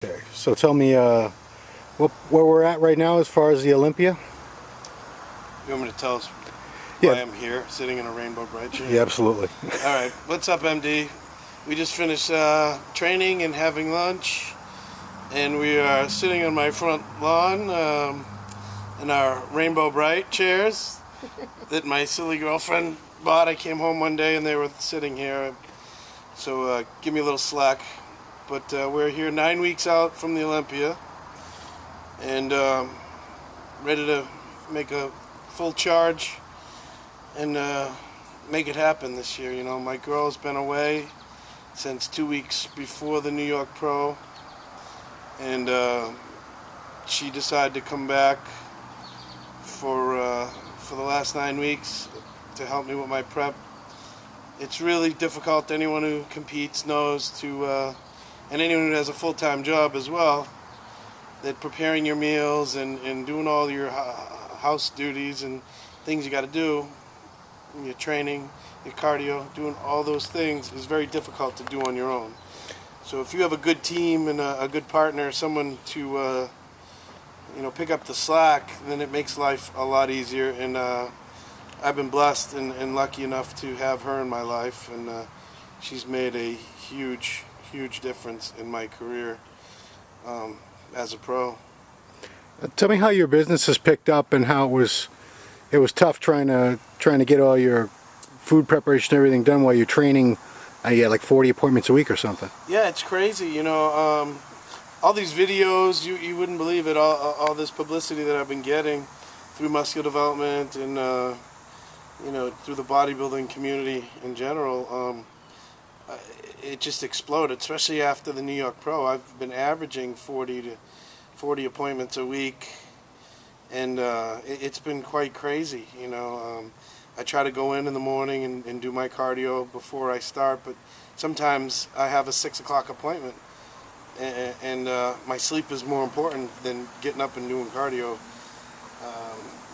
Okay, so tell me where we're at right now as far as the Olympia? You want me to tell us Yeah. why I'm here, sitting in a Rainbow Bright chair? Yeah, absolutely. All right, what's up, MD? We just finished training and having lunch, and we are sitting on my front lawn in our Rainbow Bright chairs that my silly girlfriend bought. I came home one day and they were sitting here, so give me a little slack. But we're here 9 weeks out from the Olympia, and ready to make a full charge and make it happen this year. You know, my girl's been away since 2 weeks before the New York Pro, and she decided to come back for the last 9 weeks to help me with my prep. It's really difficult. Anyone who competes knows and anyone who has a full-time job as well, that preparing your meals and doing all your house duties and things you got to do, your training, your cardio, doing all those things is very difficult to do on your own. So if you have a good team and a good partner, someone to pick up the slack, then it makes life a lot easier. And I've been blessed and lucky enough to have her in my life, and she's made a huge difference in my career as a pro. Tell me how your business has picked up and how it was tough trying to get all your food preparation and everything done while you're training. You had like 40 appointments a week or something. Yeah, it's crazy. You know, all these videos, you wouldn't believe it. All this publicity that I've been getting through muscular development and through the bodybuilding community in general. It just exploded, especially after the New York Pro. I've been averaging 40 appointments a week, and it's been quite crazy. You know, I try to go in the morning and do my cardio before I start, but sometimes I have a 6 o'clock appointment, and my sleep is more important than getting up and doing cardio.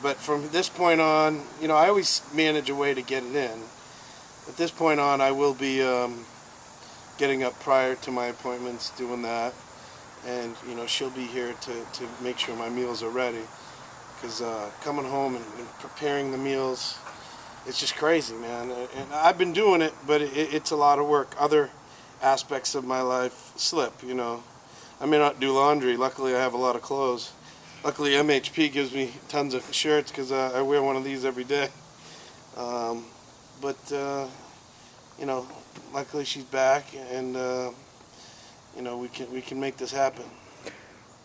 But from this point on, I always manage a way to get it in. At this point on, I will be getting up prior to my appointments, doing that, and she'll be here to make sure my meals are ready. Because coming home and preparing the meals, it's just crazy, man. And I've been doing it, but it's a lot of work. Other aspects of my life slip. I may not do laundry. Luckily, I have a lot of clothes. Luckily, MHP gives me tons of shirts because I wear one of these every day. Luckily she's back, and we can make this happen.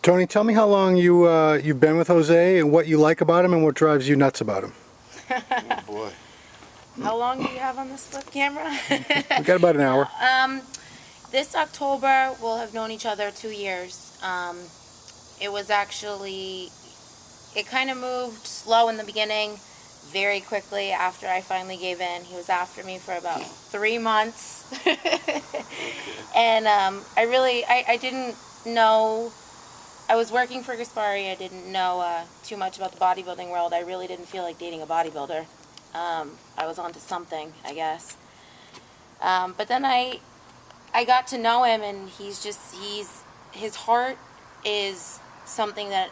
Tony, tell me how long you've been with Jose and what you like about him and what drives you nuts about him. Oh boy. How long do you have on this flip camera? We got about an hour. This October we'll have known each other 2 years. It was actually, it kind of moved slow in the beginning. Very quickly after I finally gave in. He was after me for about 3 months. And I didn't know, I was working for Gaspari. I didn't know too much about the bodybuilding world. I really didn't feel like dating a bodybuilder. I was onto something, I guess. But then I got to know him, and his heart is something that,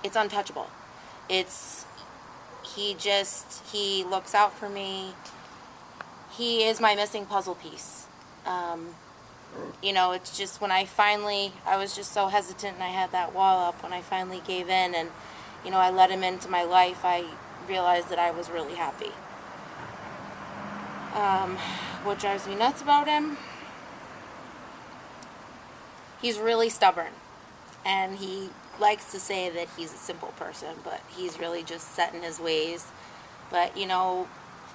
it's untouchable. He looks out for me. He is my missing puzzle piece. It's just when I was just so hesitant, and I had that wall up. When I finally gave in and, I let him into my life, I realized that I was really happy. What drives me nuts about him? He's really stubborn, and he likes to say that he's a simple person, but he's really just set in his ways. But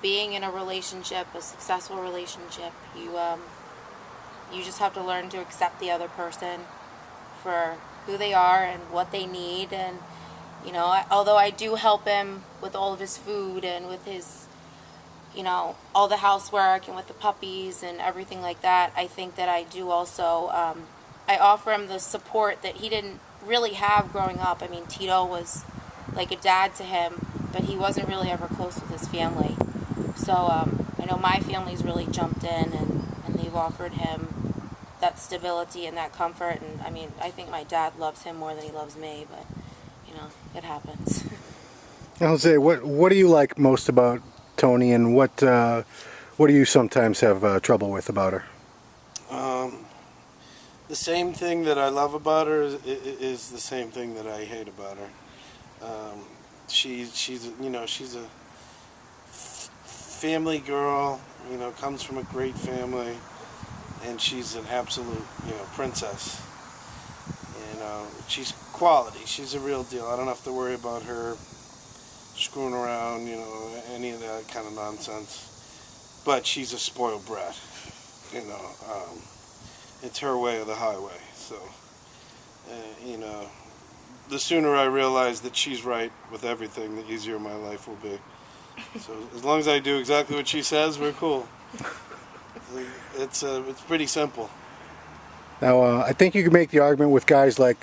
being in a relationship, a successful relationship, you just have to learn to accept the other person for who they are and what they need. And although I do help him with all of his food and with his all the housework and with the puppies and everything like that, I think that I do also I offer him the support that he didn't really have growing up. I mean, Tito was like a dad to him, but he wasn't really ever close with his family. So I know my family's really jumped in, and they've offered him that stability and that comfort. And I mean, I think my dad loves him more than he loves me, but you know, it happens. Jose, what do you like most about Toni, and what do you sometimes have trouble with about her? The same thing that I love about her is the same thing that I hate about her. She's a family girl, comes from a great family, and she's an absolute, princess. She's quality. She's a real deal. I don't have to worry about her screwing around, any of that kind of nonsense. But she's a spoiled brat, It's her way or the highway. So, the sooner I realize that she's right with everything, the easier my life will be. So as long as I do exactly what she says, we're cool. It's pretty simple. Now, I think you can make the argument with guys like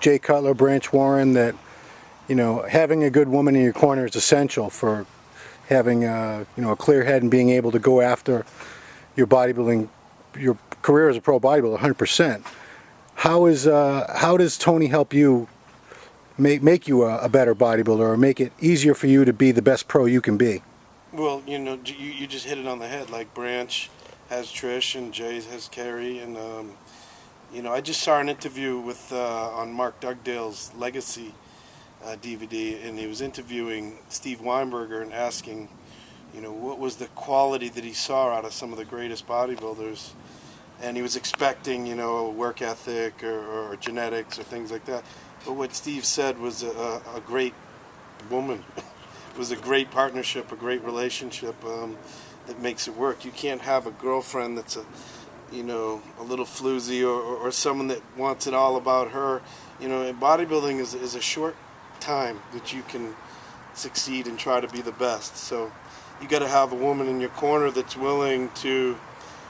Jay Cutler, Branch Warren, that having a good woman in your corner is essential for having a clear head and being able to go after your bodybuilding, your career as a pro bodybuilder, 100%. How does Toni help you make you a better bodybuilder, or make it easier for you to be the best pro you can be? Well, you just hit it on the head. Like Branch has Trish and Jay has Carrie, and I just saw an interview with on Mark Dugdale's Legacy DVD, and he was interviewing Steve Weinberger and asking, what was the quality that he saw out of some of the greatest bodybuilders, and he was expecting, work ethic or genetics or things like that. But what Steve said was a great woman. It was a great partnership, a great relationship that makes it work. You can't have a girlfriend that's a little floozy or someone that wants it all about her. Bodybuilding is a short time that you can succeed and try to be the best. So you got to have a woman in your corner that's willing to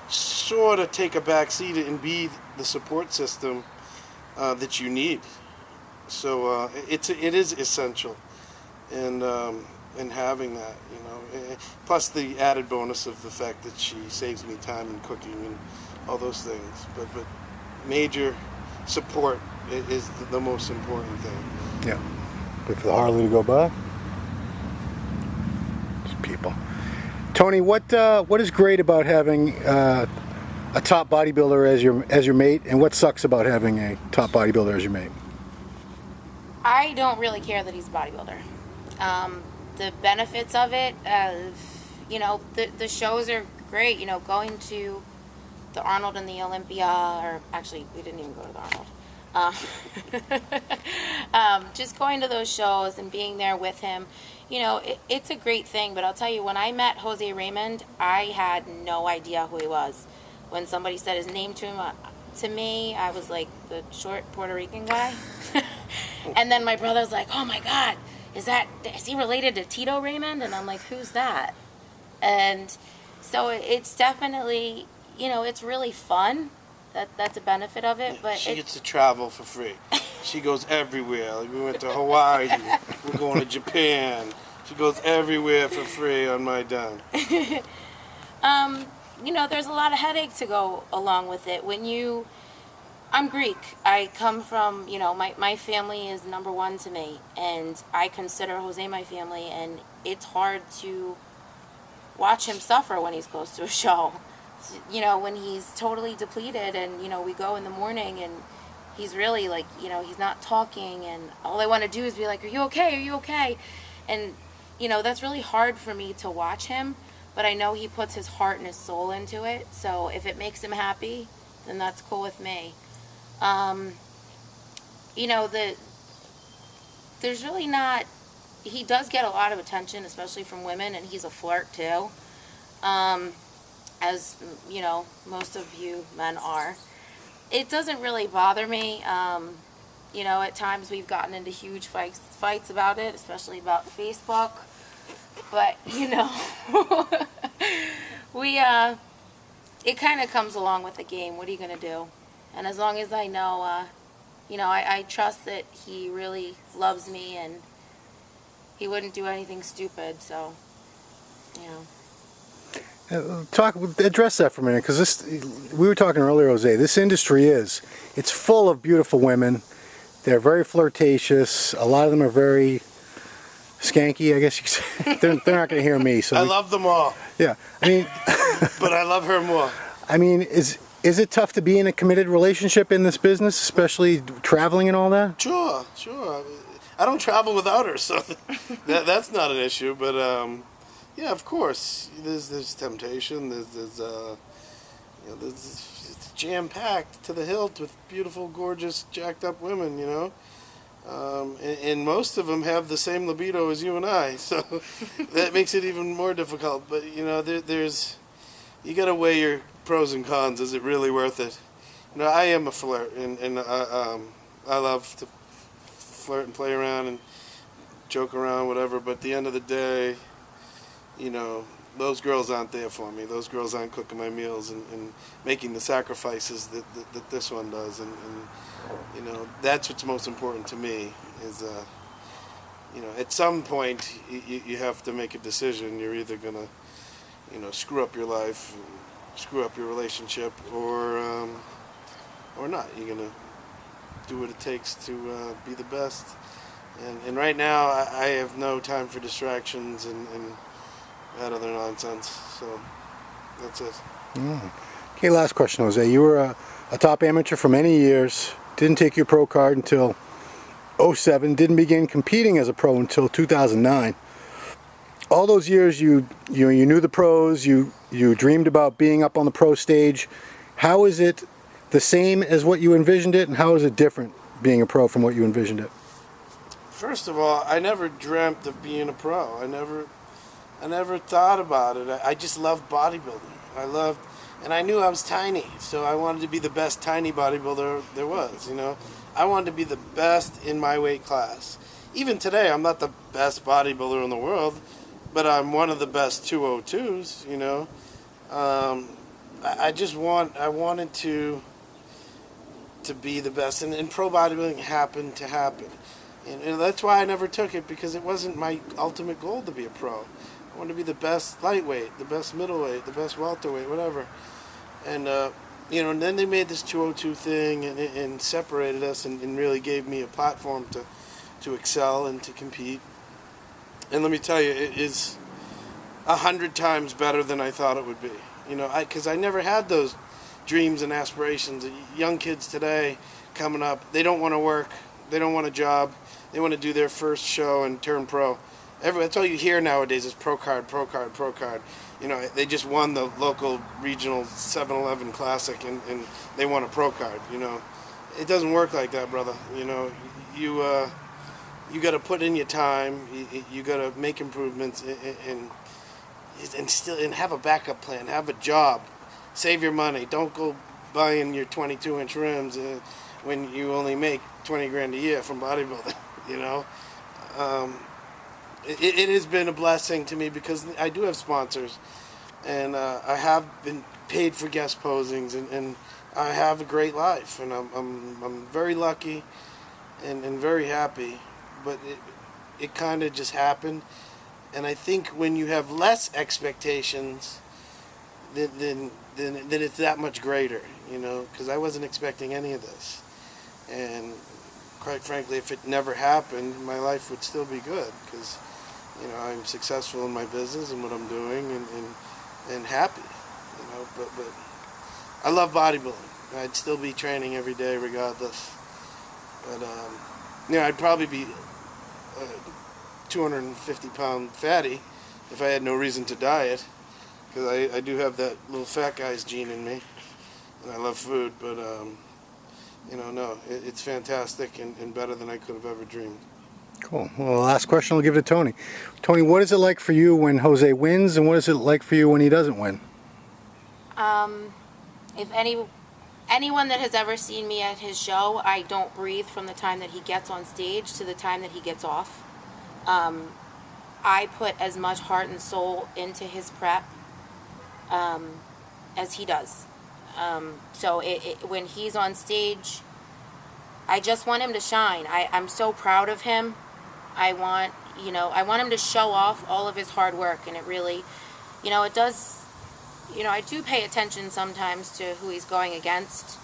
sort of take a back seat and be the support system that you need. So it is essential, and having that, plus the added bonus of the fact that she saves me time in cooking and all those things. But major support is the most important thing. Yeah. Wait for the Harley to go by. These people. Toni, what is great about having a top bodybuilder as your mate, and what sucks about having a top bodybuilder as your mate? I don't really care that he's a bodybuilder. The benefits of it, the shows are great. Going to the Arnold and the Olympia, or actually, we didn't even go to the Arnold. Just going to those shows and being there with him, it's a great thing. But I'll tell you, when I met Jose Raymond, I had no idea who he was. When somebody said his name to me, I was like, the short Puerto Rican guy. And then my brother's like, oh my God, is he related to Tito Raymond? And I'm like, who's that? And so it's definitely, it's really fun. That's a benefit of it. But she gets to travel for free. She goes everywhere. Like, we went to Hawaii. We're going to Japan. She goes everywhere for free on my dime. There's a lot of headache to go along with it. I'm Greek. I come from, my family is number one to me, and I consider Jose my family, and it's hard to watch him suffer when he's close to a show. When he's totally depleted, and, we go in the morning, and he's really like, he's not talking, and all I want to do is be like, are you okay? Are you okay? And, that's really hard for me to watch him, but I know he puts his heart and his soul into it, so if it makes him happy, then that's cool with me. There's really not, he does get a lot of attention, especially from women, and he's a flirt too, as, most of you men are. It doesn't really bother me. At times we've gotten into huge fights about it, especially about Facebook, but, it kind of comes along with the game. What are you going to do? And as long as I know, I trust that he really loves me and he wouldn't do anything stupid, so, Address that for a minute, because we were talking earlier, Jose. This industry it's full of beautiful women. They're very flirtatious. A lot of them are very skanky, I guess you could say. They're not going to hear me. So I love them all. Yeah, I mean, but I love her more. I mean, is it tough to be in a committed relationship in this business, especially traveling and all that? Sure. I don't travel without her, so that's not an issue. But yeah, of course, there's temptation. There's it's jam packed to the hilt with beautiful, gorgeous, jacked up women. And most of them have the same libido as you and I, so that makes it even more difficult. But you got to weigh your pros and cons. Is it really worth it? I am a flirt, and I love to flirt and play around and joke around, whatever. But at the end of the day, those girls aren't there for me. Those girls aren't cooking my meals and making the sacrifices that this one does. And that's what's most important to me is, at some point you have to make a decision. You're either going to, screw up your life, screw up your relationship, or not. You're going to do what it takes to be the best. And right now I have no time for distractions and that other nonsense. So that's it. Okay, last question, Jose. You were a top amateur for many years. Didn't take your pro card until 2007. Didn't begin competing as a pro until 2009. All those years you knew the pros. You dreamed about being up on the pro stage. How is it the same as what you envisioned it, and how is it different being a pro from what you envisioned it? First of all, I never dreamt of being a pro. I never thought about it. I just loved bodybuilding. And I knew I was tiny, so I wanted to be the best tiny bodybuilder there was, I wanted to be the best in my weight class. Even today, I'm not the best bodybuilder in the world, but I'm one of the best 202s, I wanted to be the best, and pro bodybuilding happened to happen. And that's why I never took it, because it wasn't my ultimate goal to be a pro. I wanted to be the best lightweight, the best middleweight, the best welterweight, whatever. And, and then they made this 202 thing and separated us and really gave me a platform to excel and to compete. And let me tell you, it is 100 times better than I thought it would be. Because I never had those dreams and aspirations. Young kids today coming up, they don't want to work, they don't want a job, they want to do their first show and turn pro. That's all you hear nowadays is pro card, pro card, pro card. They just won the local regional 7-Eleven Classic and they want a pro card. It doesn't work like that, brother. You got to put in your time. You got to make improvements and have a backup plan. Have a job. Save your money. Don't go buying your 22-inch rims when you only make $20,000 a year from bodybuilding. It has been a blessing to me because I do have sponsors, and I have been paid for guest posings, and I have a great life, and I'm very lucky and very happy. But it kind of just happened, and I think when you have less expectations, then it's that much greater, because I wasn't expecting any of this, and quite frankly, if it never happened, my life would still be good, because I'm successful in my business and what I'm doing, and happy, but I love bodybuilding. I'd still be training every day regardless, but I'd probably be 250-pound fatty if I had no reason to diet, because I do have that little fat guy's gene in me, and I love food, but no, it's fantastic and better than I could have ever dreamed. Cool. Well, last question I'll give to Toni. Toni, what is it like for you when Jose wins, and what is it like for you when he doesn't win? If anyone that has ever seen me at his show, I don't breathe from the time that he gets on stage to the time that he gets off. I put as much heart and soul into his prep as he does. So when he's on stage, I just want him to shine. I'm so proud of him. I want him to show off all of his hard work, and it really, it does you know, I do pay attention sometimes to who he's going against,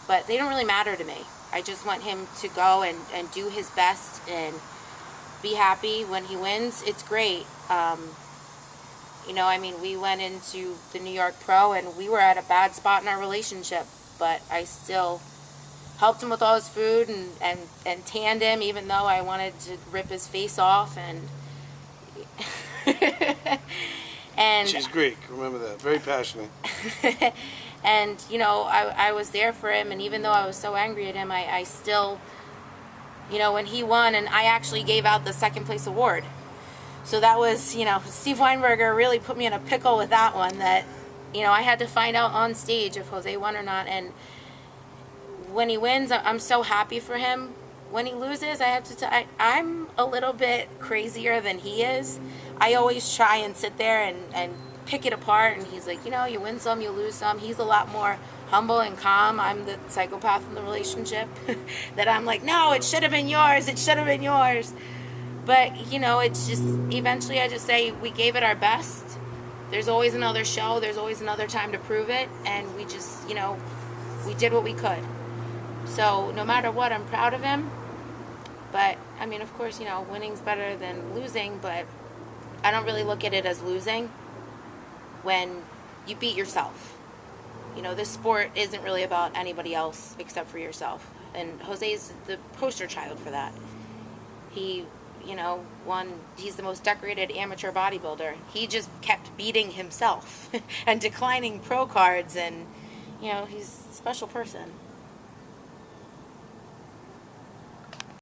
but they don't really matter to me. I just want him to go and do his best and be happy when he wins. It's great. You know, I mean, we went into the New York Pro and we were at a bad spot in our relationship, but I still helped him with all his food and tanned him, even though I wanted to rip his face off. And and She's Greek, remember that. Very passionate. and, you know, I was there for him, and even though I was so angry at him, I still, you know, when he won, and I actually gave out the second place award. So that was, you know, Steve Weinberger really put me in a pickle with that one, that, you know, I had to find out on stage if Jose won or not. And when he wins, I'm so happy for him. When he loses, I have to I'm a little bit crazier than he is. I always try and sit there and pick it apart, and he's like, you know, you win some, you lose some. He's a lot more humble and calm. I'm the psychopath in the relationship that I'm like, no, it should have been yours, it should have been yours. But, you know, it's just, eventually I just say, we gave it our best. There's always another show, there's always another time to prove it, and we just, you know, we did what we could. So no matter what, I'm proud of him. But, I mean, of course, you know, winning's better than losing, but I don't really look at it as losing when you beat yourself. You know, this sport isn't really about anybody else except for yourself. And Jose's the poster child for that. He, you know, he's the most decorated amateur bodybuilder. He just kept beating himself and declining pro cards, and, you know, he's a special person.